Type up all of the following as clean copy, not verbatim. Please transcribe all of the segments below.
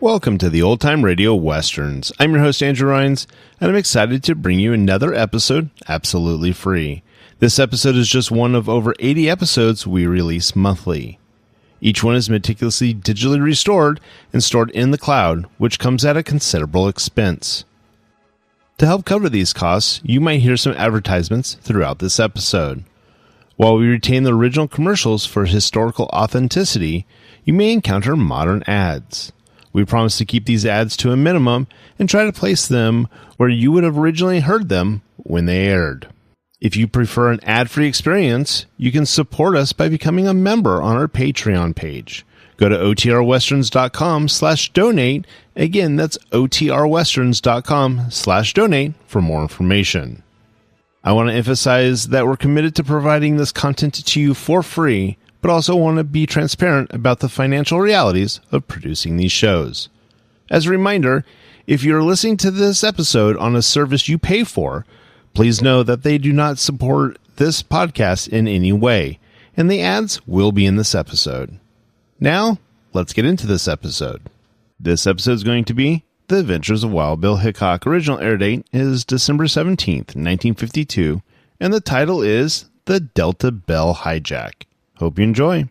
Welcome to the Old Time Radio Westerns. I'm your host, Andrew Rhines, and I'm excited to bring you another episode absolutely free. This episode is just one of over 80 episodes we release monthly. Each one is meticulously digitally restored and stored in the cloud, which comes at a considerable expense. To help cover these costs, you might hear some advertisements throughout this episode. While we retain the original commercials for historical authenticity, you may encounter modern ads. We promise to keep these ads to a minimum and try to place them where you would have originally heard them when they aired. If you prefer an ad-free experience, you can support us by becoming a member on our Patreon page. Go to otrwesterns.com/donate. Again, that's otrwesterns.com/donate for more information. I want to emphasize that we're committed to providing this content to you for free, but also want to be transparent about the financial realities of producing these shows. As a reminder, if you're listening to this episode on a service you pay for, please know that they do not support this podcast in any way, and the ads will be in this episode. Now, let's get into this episode. This episode is going to be The Adventures of Wild Bill Hickok. Original air date is December 17th, 1952, and the title is The Delta Belle Hijack. Hope you enjoy.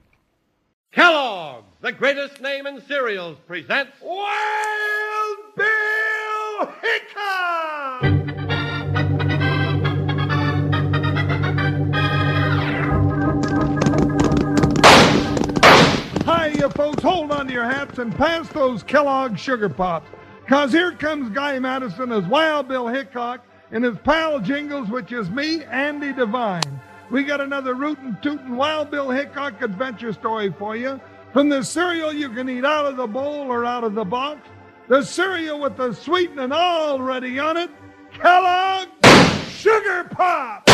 Kellogg's, the greatest name in cereals, presents Wild Bill Hickok! Hiya, folks. Hold on to your hats and pass those Kellogg's Sugar Pops. Because here comes Guy Madison as Wild Bill Hickok and his pal Jingles, which is me, Andy Devine. We got another rootin' tootin' Wild Bill Hickok adventure story for you. From the cereal you can eat out of the bowl or out of the box, the cereal with the sweetening already on it, Kellogg's Sugar Pop!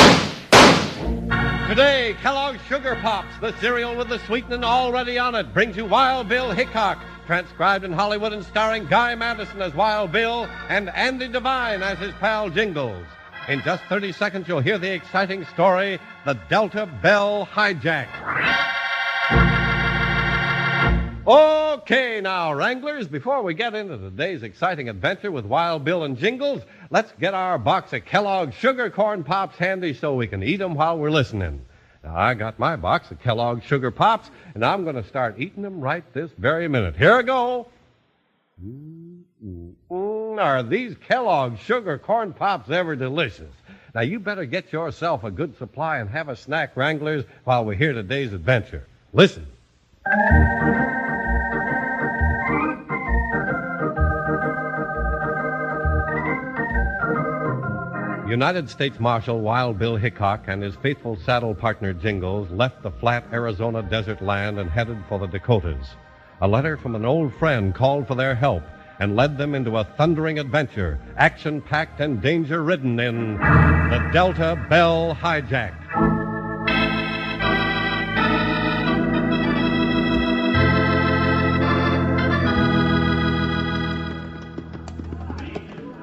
Today, Kellogg's Sugar Pops, the cereal with the sweetening already on it, brings you Wild Bill Hickok, transcribed in Hollywood and starring Guy Madison as Wild Bill and Andy Devine as his pal Jingles. In just 30 seconds, you'll hear the exciting story, The Delta Belle Hijack. Okay, now, Wranglers, before we get into today's exciting adventure with Wild Bill and Jingles, let's get our box of Kellogg's Sugar Corn Pops handy so we can eat them while we're listening. Now, I got my box of Kellogg's Sugar Pops, and I'm going to start eating them right this very minute. Here I go. Are these Kellogg's Sugar Corn Pops ever delicious? Now, you better get yourself a good supply and have a snack, Wranglers, while we hear today's adventure. Listen. United States Marshal Wild Bill Hickok and his faithful saddle partner Jingles left the flat Arizona desert land and headed for the Dakotas. A letter from an old friend called for their help and led them into a thundering adventure, action-packed and danger-ridden in The Delta Belle Hijack.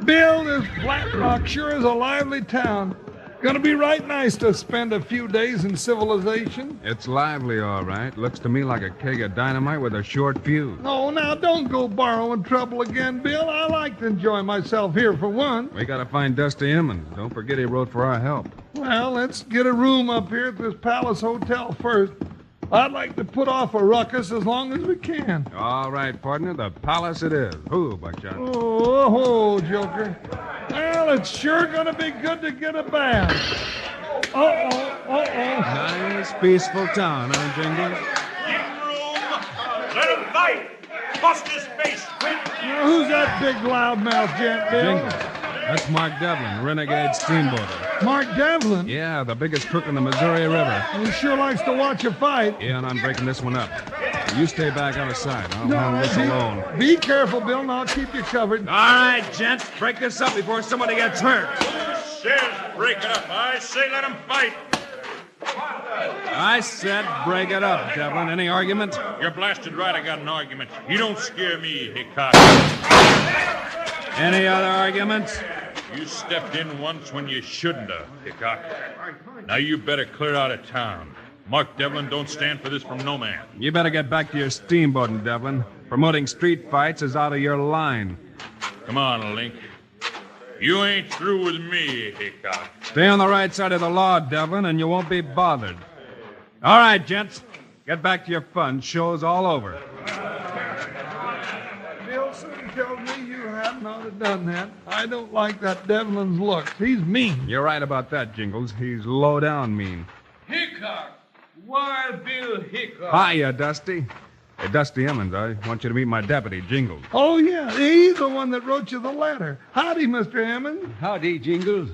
Bill, this Flat Rock sure is a lively town. Gonna be right nice to spend a few days in civilization. It's lively, all right. Looks to me like a keg of dynamite with a short fuse. Oh, now don't go borrowing trouble again, Bill. I like to enjoy myself here for one. We gotta find Dusty Emmons. Don't forget he wrote for our help. Well, let's get a room up here at this Palace Hotel first. I'd like to put off a ruckus as long as we can. All right, partner, the Palace it is. Who, Buckshot? Oh, Joker. Well, it's sure gonna be good to get a bath. Nice, peaceful town, huh, Jingles? In room, let him fight. Bust his face, quick. Now, who's that big loudmouth gent, Bill? Jingles. That's Mark Devlin, renegade steamboater. Mark Devlin? Yeah, the biggest crook in the Missouri River. He sure likes to watch a fight. Yeah, and I'm breaking this one up. You stay back out of sight. I'll handle this alone. Be careful, Bill, and I'll keep you covered. All right, gents, break this up before somebody gets hurt. Who says break it up? I say let him fight. I said break it up, Devlin. Any argument? You're blasted right I got an argument. You don't scare me, Hickok. Any other arguments? You stepped in once when you shouldn't have, Hickok. Now you better clear out of town. Mark Devlin don't stand for this from no man. You better get back to your steamboating, Devlin. Promoting street fights is out of your line. Come on, Link. You ain't through with me, Hickok. Stay on the right side of the law, Devlin, and you won't be bothered. All right, gents. Get back to your fun. Show's all over. Bill soon tells me you have not have done that. I don't like that Devlin's looks. He's mean. You're right about that, Jingles. He's low down mean. Hickok! Wild Bill Hickok! Hiya, Dusty. Hey, Dusty Emmons, I want you to meet my deputy, Jingles. Oh, yeah. He's the one that wrote you the letter. Howdy, Mr. Emmons. Howdy, Jingles.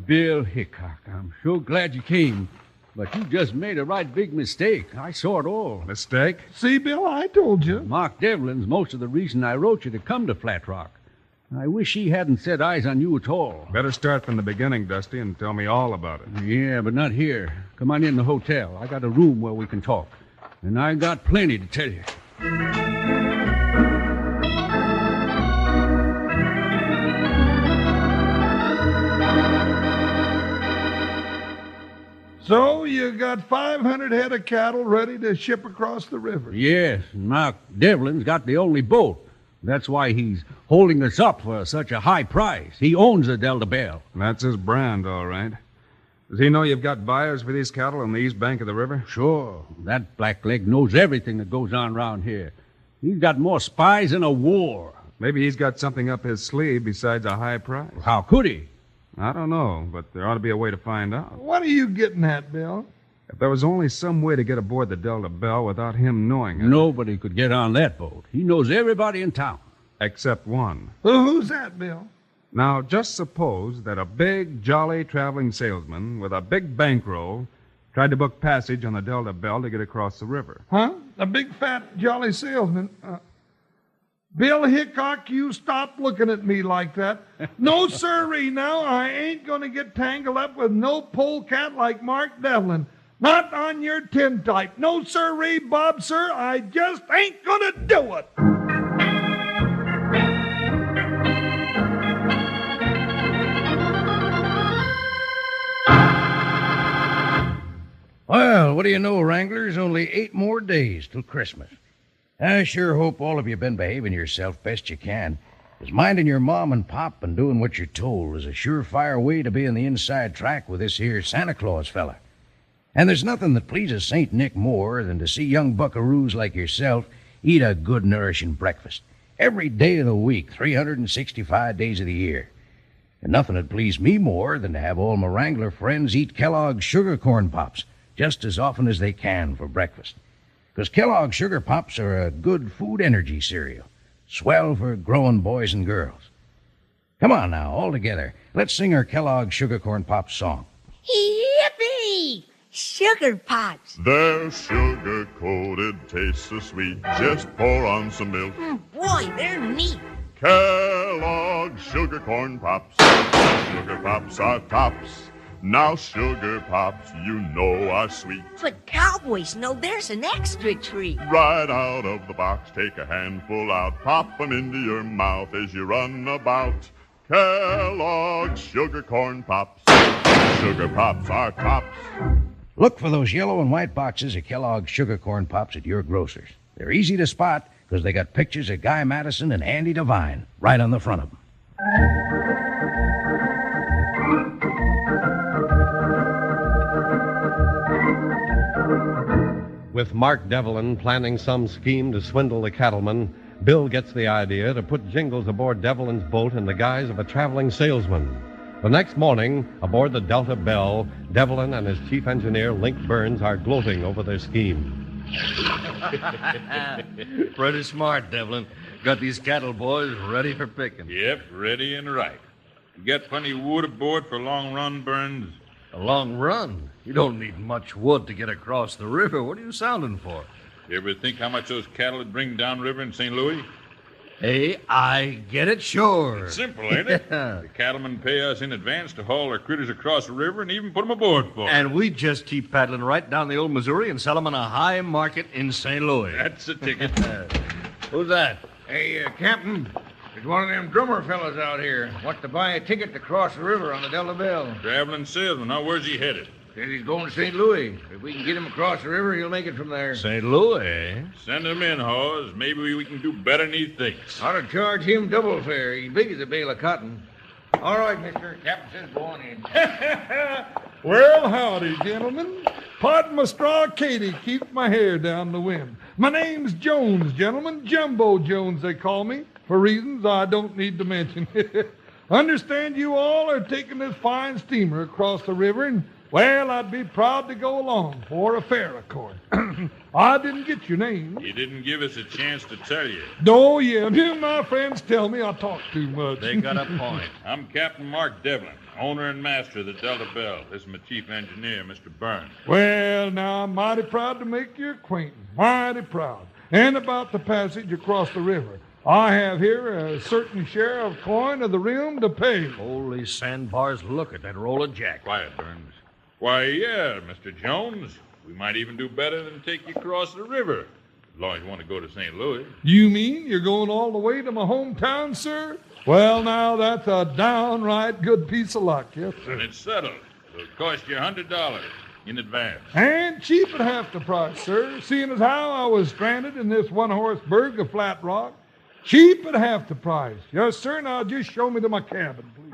Bill Hickok. I'm so glad you came. But you just made a right big mistake. I saw it all. Mistake? See, Bill, I told you. Mark Devlin's most of the reason I wrote you to come to Flat Rock. I wish he hadn't set eyes on you at all. Better start from the beginning, Dusty, and tell me all about it. Yeah, but not here. Come on in the hotel. I got a room where we can talk. And I got plenty to tell you. So you got 500 head of cattle ready to ship across the river. Yes, and Mark Devlin's got the only boat. That's why he's holding us up for such a high price. He owns the Delta Belle. That's his brand, all right. Does he know you've got buyers for these cattle on the east bank of the river? Sure. That blackleg knows everything that goes on around here. He's got more spies than a war. Maybe he's got something up his sleeve besides a high price. How could he? I don't know, but there ought to be a way to find out. What are you getting at, Bill? If there was only some way to get aboard the Delta Belle without him knowing it. Nobody could get on that boat. He knows everybody in town. Except one. Who's that, Bill? Now, just suppose that a big, jolly traveling salesman with a big bankroll tried to book passage on the Delta Belle to get across the river. Huh? A big, fat, jolly salesman. Bill Hickok, you stop looking at me like that. No, sirree, now. I ain't going to get tangled up with no polecat like Mark Devlin. Not on your tintype. No, sirree, Bob, sir. I just ain't going to do it. Well, what do you know, Wranglers? Only 8 more days till Christmas. I sure hope all of you been behaving yourself best you can. 'Cause minding your mom and pop and doing what you're told is a surefire way to be in the inside track with this here Santa Claus fella. And there's nothing that pleases St. Nick more than to see young buckaroos like yourself eat a good, nourishing breakfast. Every day of the week, 365 days of the year. And nothing would please me more than to have all my Wrangler friends eat Kellogg's Sugar Corn Pops just as often as they can for breakfast. 'Cause Kellogg's Sugar Pops are a good food energy cereal. Swell for growing boys and girls. Come on now, all together. Let's sing our Kellogg's Sugar Corn Pops song. Yippee! Sugar Pops. They're sugar-coated, taste so sweet. Just pour on some milk. Boy, they're neat. Kellogg's Sugar Corn Pops. Sugar Pops are tops. Now Sugar Pops, you know, are sweet. But cowboys know there's an extra treat. Right out of the box, take a handful out. Pop 'em into your mouth as you run about. Kellogg's Sugar Corn Pops. Sugar Pops are tops. Look for those yellow and white boxes of Kellogg's Sugar Corn Pops at your grocer's. They're easy to spot because they got pictures of Guy Madison and Andy Devine right on the front of them. With Mark Devlin planning some scheme to swindle the cattlemen, Bill gets the idea to put Jingles aboard Devlin's boat in the guise of a traveling salesman. The next morning, aboard the Delta Belle, Devlin and his chief engineer, Link Burns, are gloating over their scheme. Pretty smart, Devlin. Got these cattle boys ready for picking. Yep, ready and right. You got plenty of wood aboard for a long run, Burns? A long run? You don't need much wood to get across the river. What are you sounding for? You ever think how much those cattle would bring downriver in St. Louis? Hey, I get it, sure. It's simple, ain't it? The cattlemen pay us in advance to haul their critters across the river and even put them aboard for us. And we just keep paddling right down the old Missouri and sell them on a high market in St. Louis. That's the ticket. Who's that? Hey, Captain, there's one of them drummer fellas out here. Wants to buy a ticket to cross the river on the Delta Belle. Traveling salesman. Now, where's he headed? Says he's going to St. Louis. If we can get him across the river, he'll make it from there. St. Louis? Send him in, Hawes. Maybe we can do better than he thinks. Ought to charge him double fare. He's big as a bale of cotton. All right, mister. Captain says go on in. Well, howdy, gentlemen. Pardon my straw Katie keeps my hair down the wind. My name's Jones, gentlemen. Jumbo Jones, they call me, for reasons I don't need to mention. Understand you all are taking this fine steamer across the river, and, well, I'd be proud to go along for a fare, of course. I didn't get your name. You didn't give us a chance to tell you. Oh, yeah, my friends tell me I talk too much. They got a point. I'm Captain Mark Devlin, owner and master of the Delta Belle. This is my chief engineer, Mr. Burns. Well, now, I'm mighty proud to make your acquaintance. Mighty proud. And about the passage across the river. I have here a certain share of coin of the realm to pay. Holy sandbars, look at that roll of jack. Quiet, Burns. Why, yeah, Mr. Jones. We might even do better than take you across the river, as long as you want to go to St. Louis. You mean you're going all the way to my hometown, sir? Well, now, that's a downright good piece of luck, yes, sir. And it's settled. It'll cost you $100 in advance. And cheap at half the price, sir, seeing as how I was stranded in this one-horse burg of Flat Rock. Cheap at half the price. Yes, sir. Now just show me to my cabin, please.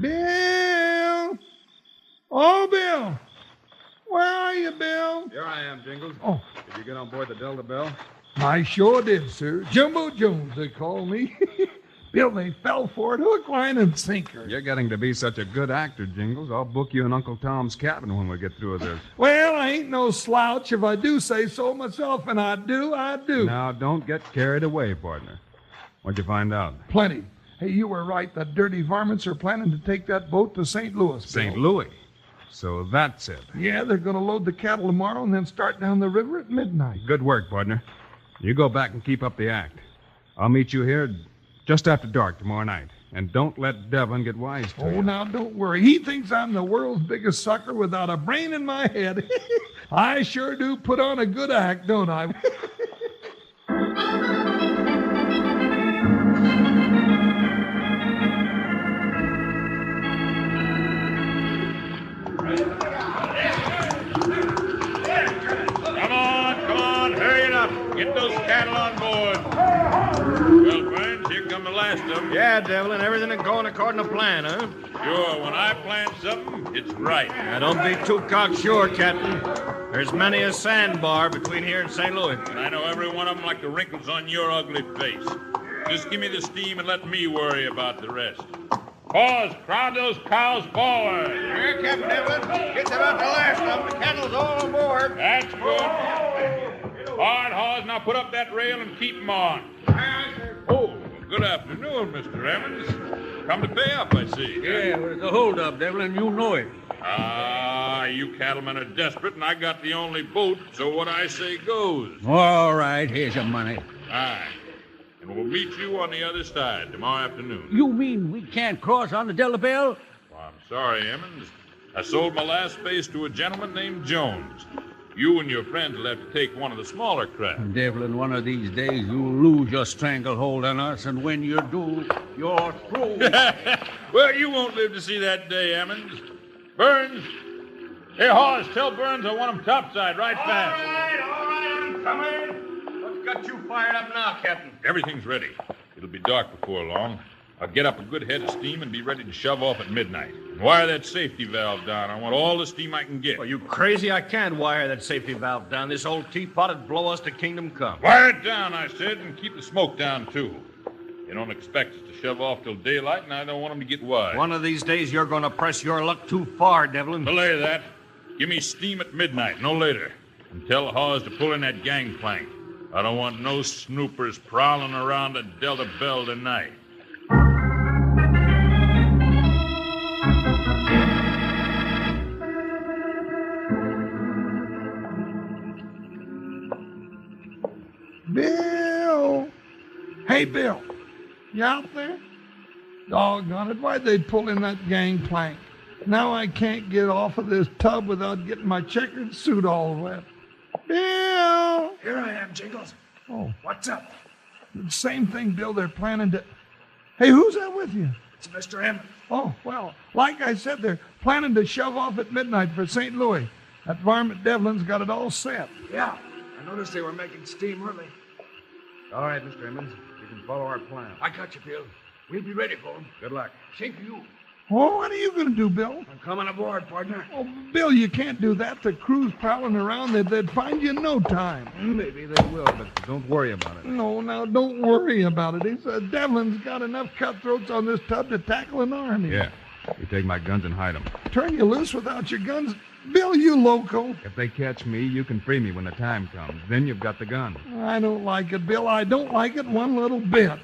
Bill! Oh, Bill! Where are you, Bill? Here I am, Jingles. Oh. Did you get on board the Delta Belle? I sure did, sir. Jumbo Jones, they call me. Bill, they fell for it, hook, line, and sinker. You're getting to be such a good actor, Jingles. I'll book you in Uncle Tom's cabin when we get through with this. Well, I ain't no slouch if I do say so myself, and I do. Now, don't get carried away, partner. What'd you find out? Plenty. Hey, you were right. The dirty varmints are planning to take that boat to St. Louis. Bill. St. Louis? So that's it. Yeah, they're going to load the cattle tomorrow and then start down the river at midnight. Good work, partner. You go back and keep up the act. I'll meet you here just after dark tomorrow night. And don't let Devlin get wise to you. Oh, now, don't worry. He thinks I'm the world's biggest sucker without a brain in my head. I sure do put on a good act, don't I? Come on, hurry it up. Get those cattle on board. Well, Burns, here come the last of them. Yeah, Devlin, everything is going according to plan, huh? Sure, when I plan something, it's right. Now, don't be too cocksure, Captain. There's many a sandbar between here and St. Louis. And I know every one of them like the wrinkles on your ugly face. Just give me the steam and let me worry about the rest. Pause, crowd those cows forward. Here, Captain Devlin. It's about the last of them. The cattle's all on board. That's good. Hard, Hawes. Now put up that rail and keep them on. Oh, good afternoon, Mr. Emmons. Come to pay up, I see. Yeah, there's a holdup, Devlin. You know it. You cattlemen are desperate, and I got the only boat, so what I say goes. All right, here's your money. Aye. And we'll meet you on the other side tomorrow afternoon. You mean we can't cross on the Delta Belle? Well, I'm sorry, Emmons. I sold my last space to a gentleman named Jones. You and your friends will have to take one of the smaller craft. Devlin, one of these days you'll lose your stranglehold on us, and when you do, you're through. Well, you won't live to see that day, Emmons. Burns. Hey, Hawes, tell Burns I want him topside right fast. All right, I'm coming. What's got you fired up now, Captain? Everything's ready. It'll be dark before long. I'll get up a good head of steam and be ready to shove off at midnight. And wire that safety valve down. I want all the steam I can get. Are you crazy? I can't wire that safety valve down. This old teapot'd blow us to kingdom come. Wire it down, I said, and keep the smoke down, too. You don't expect us to shove off till daylight, and I don't want them to get wise. One of these days, you're going to press your luck too far, Devlin. Belay that. Give me steam at midnight, no later. And tell Hawes to pull in that gangplank. I don't want no snoopers prowling around the Delta Belle tonight. Bill! Hey, Bill. You out there? Doggone it. Why'd they pull in that gangplank? Now I can't get off of this tub without getting my checkered suit all wet. Bill! Here I am, Jingles. Oh, What's up? the same thing, Bill. They're planning to... Hey, who's that with you? It's Mr. Emmett. Oh, well, like I said, they're planning to shove off at midnight for St. Louis. That farm at Devlin's got it all set. Yeah, I noticed they were making steam early. All right, Mr. Emmons. You can follow our plan. I got you, Bill. We'll be ready for him. Good luck. Same to you. Oh, what are you going to do, Bill? I'm coming aboard, partner. Oh, Bill, you can't do that. The crew's prowling around. They'd find you in no time. Maybe they will, but don't worry about it. No, now, don't worry about it. Devlin's got enough cutthroats on this tub to tackle an army. Yeah. You take my guns and hide them. Turn you loose without your guns? Bill, you loco. If they catch me, you can free me when the time comes. Then you've got the gun. I don't like it, Bill. I don't like it one little bit.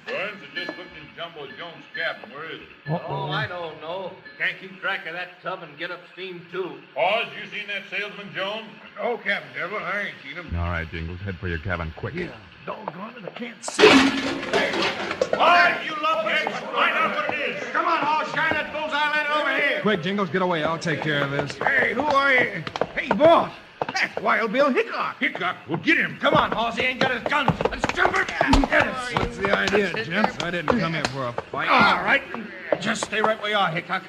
Burns, I just looked in Jumbo Jones' cabin. Where is it? Oh, I don't know. Can't keep track of that tub and get up steam, too. Oz, you seen that salesman, Jones? Oh, Captain Devlin, I ain't seen him. All right, Jingles. Head for your cabin quick. Yeah, doggone it, I can't see. All right, you love it. Find out what it is. Come on, Hall, shine that bullseye light over here. Quick, Jingles, get away. I'll take care of this. Hey, who are you? Hey, boss. That's Wild Bill Hickok. Hickok, we'll get him. Come on, Hoss, he ain't got his guns. Let's jump him. Yes. What's the idea, gents? I didn't come here for a fight. All right. Just stay right where you are, Hickok.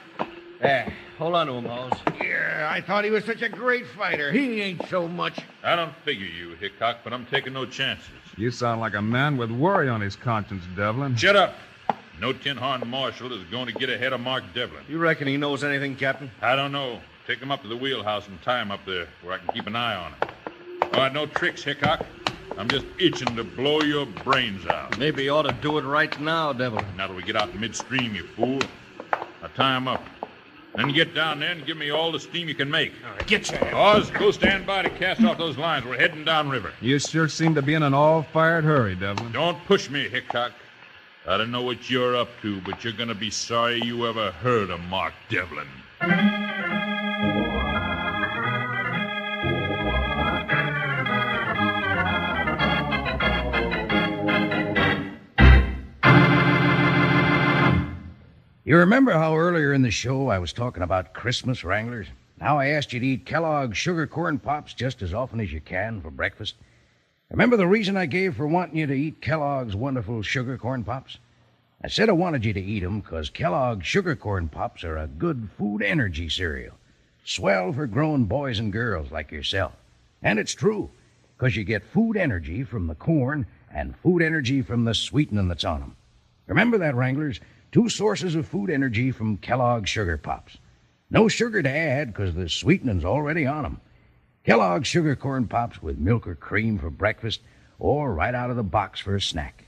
There. Hold on to him, Hoss. Yeah, I thought he was such a great fighter. He ain't so much. I don't figure you, Hickok, but I'm taking no chances. You sound like a man with worry on his conscience, Devlin. Shut up. No tin-horn marshal is going to get ahead of Mark Devlin. You reckon he knows anything, Captain? I don't know. Take him up to the wheelhouse and tie him up there where I can keep an eye on him. All right, no tricks, Hickok. I'm just itching to blow your brains out. Maybe you ought to do it right now, Devlin. Not till we get out midstream, you fool. Now tie him up. Then get down there and give me all the steam you can make. All right, get your head. Oz, go stand by to cast off those lines. We're heading downriver. You sure seem to be in an all-fired hurry, Devlin. Don't push me, Hickok. I don't know what you're up to, but you're going to be sorry you ever heard of Mark Devlin. You remember how earlier in the show I was talking about Christmas, Wranglers? How I asked you to eat Kellogg's sugar corn pops just as often as you can for breakfast? Remember the reason I gave for wanting you to eat Kellogg's wonderful sugar corn pops? I said I wanted you to eat them because Kellogg's sugar corn pops are a good food energy cereal. Swell for grown boys and girls like yourself. And it's true, because you get food energy from the corn and food energy from the sweetening that's on them. Remember that, Wranglers? 2 sources of food energy from Kellogg's Sugar Pops. No sugar to add because the sweetening's already on them. Kellogg's Sugar Corn Pops with milk or cream for breakfast or right out of the box for a snack.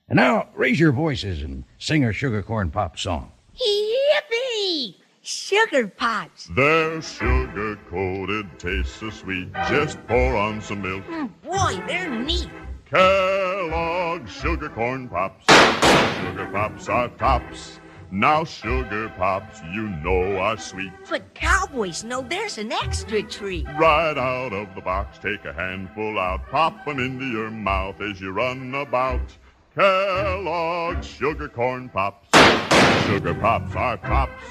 And now, raise your voices and sing our Sugar Corn Pop song. Yippee! Sugar Pops. They're sugar-coated, taste so sweet. Just pour on some milk. Boy, they're neat. Kellogg's Sugar Corn Pops. Sugar Pops are tops. Now Sugar Pops, you know are sweet. But cowboys know there's an extra treat. Right out of the box, take a handful out. Pop 'em into your mouth as you run about. Kellogg's Sugar Corn Pops. Sugar Pops are tops.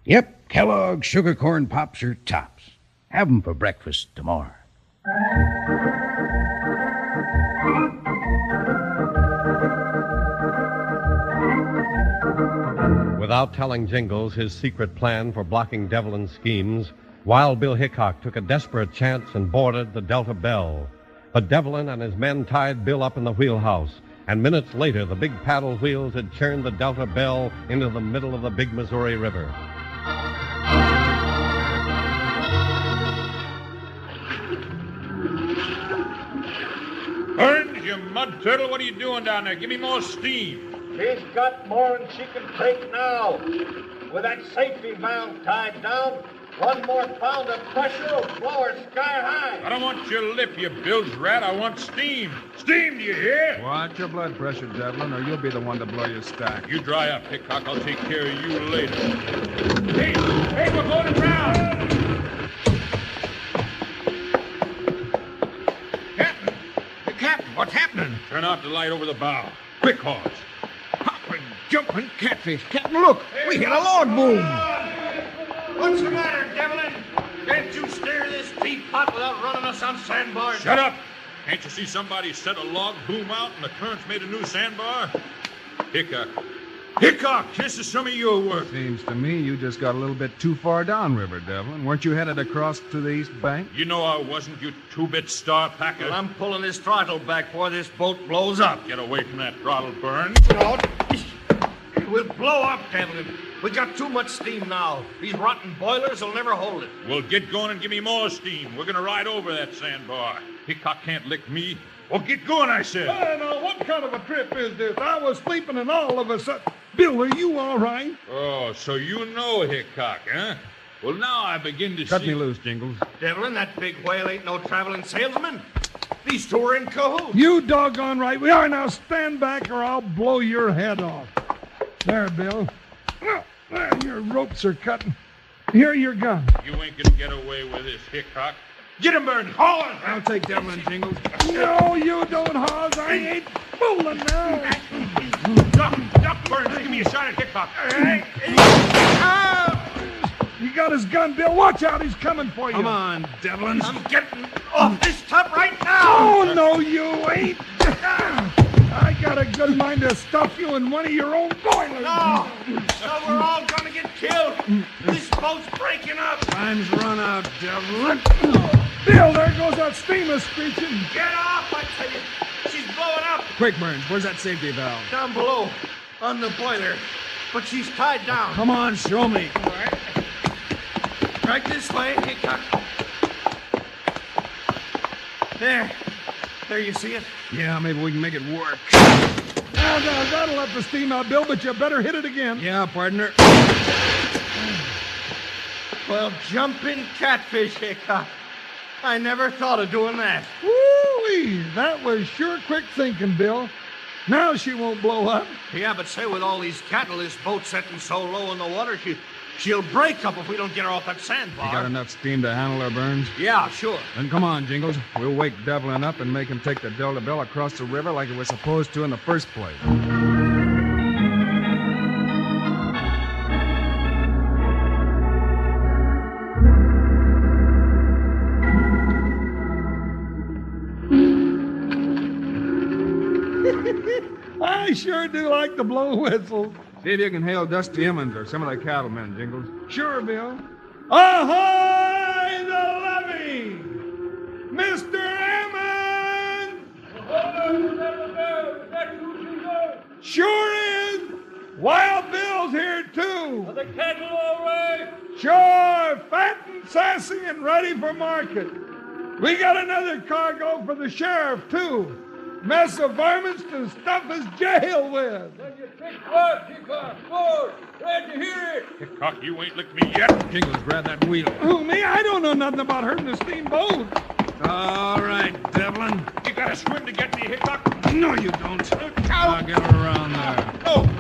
Yep, Kellogg's Sugar Corn Pops are tops. Have 'em for breakfast tomorrow. Without telling Jingles his secret plan for blocking Devlin's schemes, Wild Bill Hickok took a desperate chance and boarded the Delta Belle. But Devlin and his men tied Bill up in the wheelhouse, and minutes later the big paddle wheels had churned the Delta Belle into the middle of the big Missouri River. Burns, you mud turtle, what are you doing down there? Give me more steam. She's got more than she can take now. With that safety valve tied down, one more pound of pressure will blow her sky high. I don't want your lip, you bilge rat. I want steam. Steam, do you hear? Watch your blood pressure, Devlin, or you'll be the one to blow your stack. You dry up, Hickok. I'll take care of you later. Hey, we're going around. Captain, what's happening? Turn out the light over the bow. Quick, Hoss. Hopping, jumping catfish. Captain, look, we hit a log boom. What's the matter, Devlin? Can't you steer this teapot without running us on sandbars? Shut up. Can't you see somebody set a log boom out and the current's made a new sandbar? Hickok. Hickok, this is some of your work. Seems to me you just got a little bit too far downriver, Devlin. Weren't you headed across to the east bank? You know I wasn't, you two-bit star packer. Well, I'm pulling this throttle back before this boat blows up. Get away from that throttle, Burn. No, we'll blow up, Devlin. We got too much steam now. These rotten boilers will never hold it. Well, get going and give me more steam. We're gonna ride over that sandbar. Hickok can't lick me. Well, get going, I said. Hey, now, what kind of a trip is this? I was sleeping and all of a sudden... Bill, are you all right? Oh, so you know Hickok, huh? Well, now I begin to Cut see... me loose, Jingles. Devlin, that big whale ain't no traveling salesman. These two are in cahoots. You doggone right we are. Now stand back or I'll blow your head off. There, Bill. There, your ropes are cutting. Here, your gun. You ain't gonna get away with this, Hickok. Get him, Burn. Haul him. I'll take Devlin, Jingles. No, you don't, Hawes. I ain't fooling now. Duck, Burns. Give me a shot at Hickok. He got his gun, Bill. Watch out. He's coming for you. Come on, Devlin. I'm getting off this tub right now. Oh, no, you ain't. I got a good mind to stuff you in one of your own boilers. No, we're all gonna get killed. This boat's breaking up. Time's run out, Devlin. Bill, there goes that steamer screeching. Get off, I tell you. She's blowing up. Quick, Burns. Where's that safety valve? Down below, on the boiler. But she's tied down. Come on, show me. All right. Right this way, Hickok. There, you see it? Yeah, maybe we can make it work. Now, that'll let the steam out, Bill, but you better hit it again. Yeah, partner. Well, jumping catfish, Hickok. I never thought of doing that. Woo-wee, that was sure quick thinking, Bill. Now she won't blow up. Yeah, but say, with all these cattle, this boat setting so low in the water, she'll break up if we don't get her off that sandbar. You got enough steam to handle her, Burns? Yeah, sure. Then come on, Jingles. We'll wake Devlin up and make him take the Delta Belle across the river like it was supposed to in the first place. I sure do like the blow whistle. See if you can hail Dusty Emmons or some of the cattlemen, Jingles. Sure, Bill. Ahoy, the levee! Mr. Emmons! Sure is. Wild Bill's here, too. Are the cattle all right? Sure, fat and sassy and ready for market. We got another cargo for the sheriff, too. Mess of varmints to stuff his jail with. Then you kick what, Hickok? Good. Glad to hear it. Hickok, you ain't licked me yet. Jingles, grab that wheel. Who, me? I don't know nothing about hurting the steamboat. All right, Devlin. You gotta swim to get me, Hickok. No, you don't. I'll get her around there.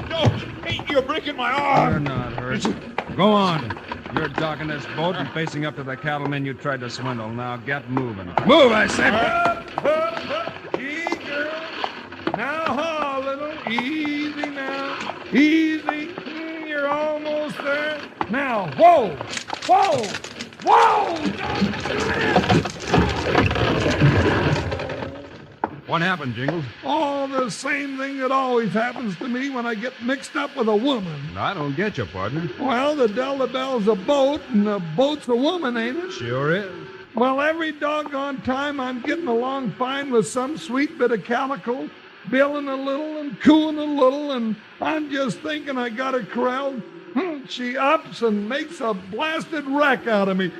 No. Hey, you're breaking my arm. You're not hurt. Go on. You're docking this boat and facing up to the cattlemen you tried to swindle. Now get moving. Move, I said. Up. Gee, girl. Now haul, little. Easy now. Easy. You're almost there. Now, whoa. What happened, Jingles? Oh, the same thing that always happens to me when I get mixed up with a woman. I don't get you, partner. Well, the Delta Belle's a boat, and the boat's a woman, ain't it? Sure is. Well, every doggone time I'm getting along fine with some sweet bit of calico, billing a little and cooing a little, and I'm just thinking I got her corralled. She ups and makes a blasted wreck out of me.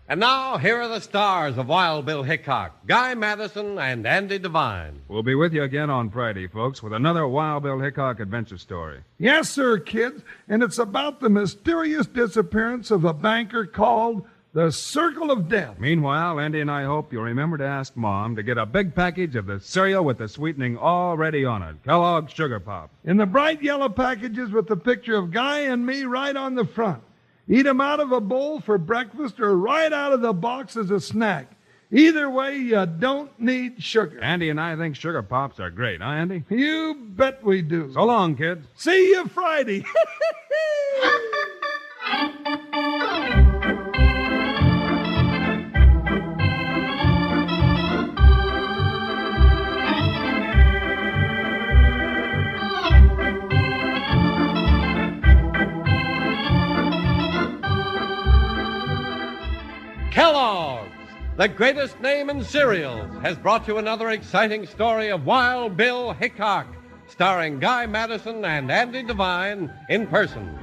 And now, here are the stars of Wild Bill Hickok, Guy Madison and Andy Devine. We'll be with you again on Friday, folks, with another Wild Bill Hickok adventure story. Yes, sir, kids. And it's about the mysterious disappearance of a banker called the Circle of Death. Meanwhile, Andy and I hope you'll remember to ask Mom to get a big package of the cereal with the sweetening already on it, Kellogg's Sugar Pop. In the bright yellow packages with the picture of Guy and me right on the front. Eat 'em out of a bowl for breakfast or right out of the box as a snack. Either way, you don't need sugar. Andy and I think sugar pops are great, huh, Andy? You bet we do. So long, kids. See you Friday. Kellogg's, the greatest name in cereals, has brought you another exciting story of Wild Bill Hickok, starring Guy Madison and Andy Devine in person.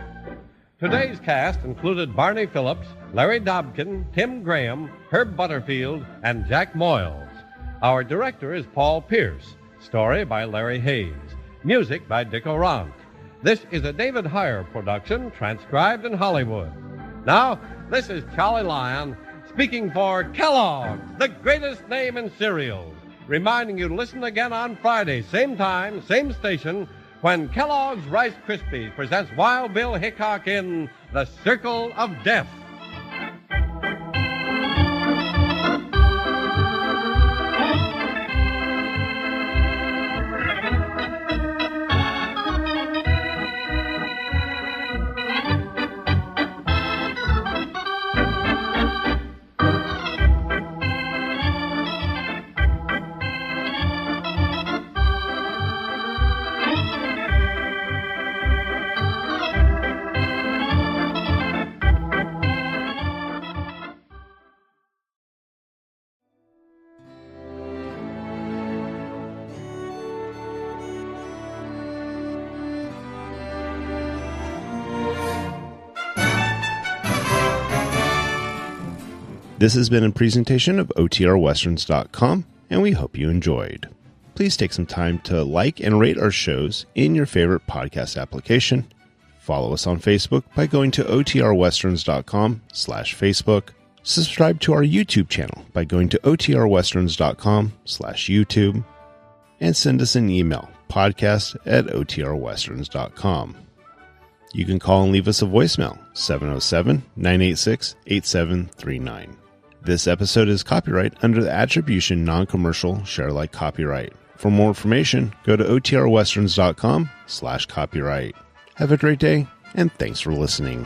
Today's cast included Barney Phillips, Larry Dobkin, Tim Graham, Herb Butterfield, and Jack Moyles. Our director is Paul Pierce. Story by Larry Hayes. Music by Dick Orant. This is a David Heyer production, transcribed in Hollywood. Now, this is Charlie Lyon, speaking for Kellogg's, the greatest name in cereals, reminding you to listen again on Friday, same time, same station, when Kellogg's Rice Krispies presents Wild Bill Hickok in The Circle of Death. This has been a presentation of OTRWesterns.com, and we hope you enjoyed. Please take some time to like and rate our shows in your favorite podcast application. Follow us on Facebook by going to OTRWesterns.com/Facebook. Subscribe to our YouTube channel by going to OTRWesterns.com/YouTube. And send us an email, podcast@OTRWesterns.com. You can call and leave us a voicemail, 707-986-8739. This episode is copyright under the Attribution Non-Commercial Share-alike copyright. For more information, go to OTRWesterns.com/copyright. Have a great day, and thanks for listening.